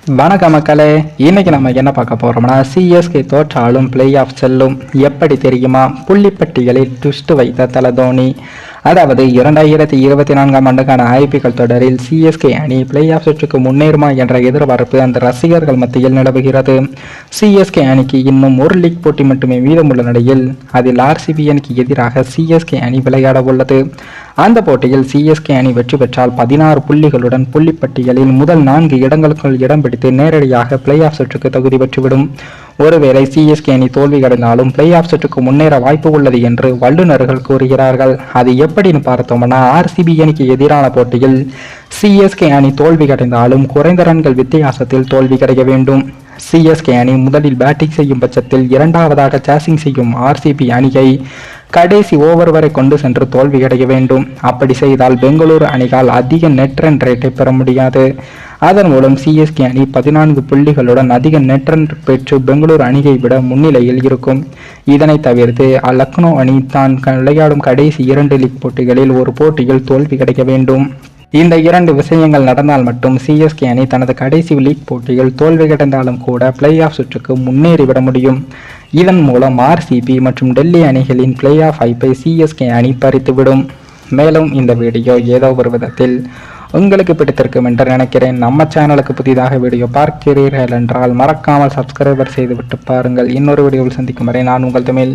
வணக்கம் மக்களே. இன்னைக்கு நம்ம என்ன பார்க்க போறோம்னா, சிஎஸ்கே தோற்றாலும் பிளே ஆஃப் செல்லும் எப்படி தெரியுமா? புள்ளிப்பட்டிகளில் ட்விஸ்ட் வைத்த தல தோனி. அதாவது 2024 ஆண்டுக்கான ஐபிஎல் தொடரில் சிஎஸ்கே அணி பிளே ஆஃப் சுற்றுக்கு முன்னேறுமா என்ற எதிர்பார்ப்பு அந்த ரசிகர்கள் மத்தியில் நிலவுகிறது. சிஎஸ்கே அணிக்கு இன்னும் ஒரு லீக் போட்டி மட்டுமே மீதமுள்ள நிலையில் அதில் ஆர்சிபி அணிக்கு எதிராக சிஎஸ்கே அணி விளையாட உள்ளது. அந்த போட்டியில் சிஎஸ்கே அணி வெற்றி பெற்றால் 16 புள்ளிகளுடன் புள்ளிப்பட்டியலில் முதல் 4 இடங்களுக்குள் இடம் பிடித்து நேரடியாக பிளே ஆஃப் சுற்றுக்கு தகுதி பெற்றுவிடும். ஒருவேளை சிஎஸ்கே அணி தோல்வி அடைந்தாலும் பிளே ஆஃப் சுற்றுக்கு முன்னேற வாய்ப்பு உள்ளது என்று வல்லுநர்கள் கூறுகிறார்கள். அது எப்படின்னு பார்த்தோம்னா, ஆர்சிபி அணிக்கு எதிரான போட்டியில் சிஎஸ்கே அணி தோல்வி அடைந்தாலும் குறைந்த ரன்கள் வித்தியாசத்தில் தோல்வி கிடைக்க வேண்டும். சிஎஸ்கே அணி முதலில் பேட்டிங் செய்யும் பட்சத்தில் இரண்டாவதாக சேசிங் செய்யும் ஆர்சிபி அணியை கடைசி ஓவர் வரை கொண்டு சென்று தோல்வி அடைய வேண்டும். அப்படி செய்தால் பெங்களூரு அணியால் அதிக நெட் ரன் ரேட்டை பெற முடியாது. அதன் மூலம் சிஎஸ்கே அணி 14 புள்ளிகளுடன் அதிக நெட் ரன் பெற்று பெங்களூரு அணியை விட முன்னிலையில் இருக்கும். இதனை தவிர்த்து லக்னோ அணி தான் விளையாடும் கடைசி 2 லீக் போட்டிகளில் ஒரு போட்டியில் தோல்வி கிடைக்க வேண்டும். இந்த 2 விஷயங்கள் நடந்தால் மட்டும் சிஎஸ்கே அணி தனது கடைசி லீக் போட்டியில் தோல்வி அடைந்தாலும் கூட பிளே ஆஃப் சுற்றுக்கு முன்னேறிவிட முடியும். இதன் மூலம் ஆர்சிபி மற்றும் டெல்லி அணிகளின் பிளே ஆஃப் வாய்ப்பை சிஎஸ்கே அணி பறித்துவிடும். மேலும் இந்த வீடியோ ஏதோ ஒரு விதத்தில் உங்களுக்கு பிடித்திருக்கும் என்று நினைக்கிறேன். நம்ம சேனலுக்கு புதிதாக வீடியோ பார்க்கிறீர்கள் என்றால் மறக்காமல் சப்ஸ்கிரைபர் செய்துவிட்டு பாருங்கள். இன்னொரு வீடியோவில் சந்திக்கும் வரை நான் உங்கள் தமிழ்.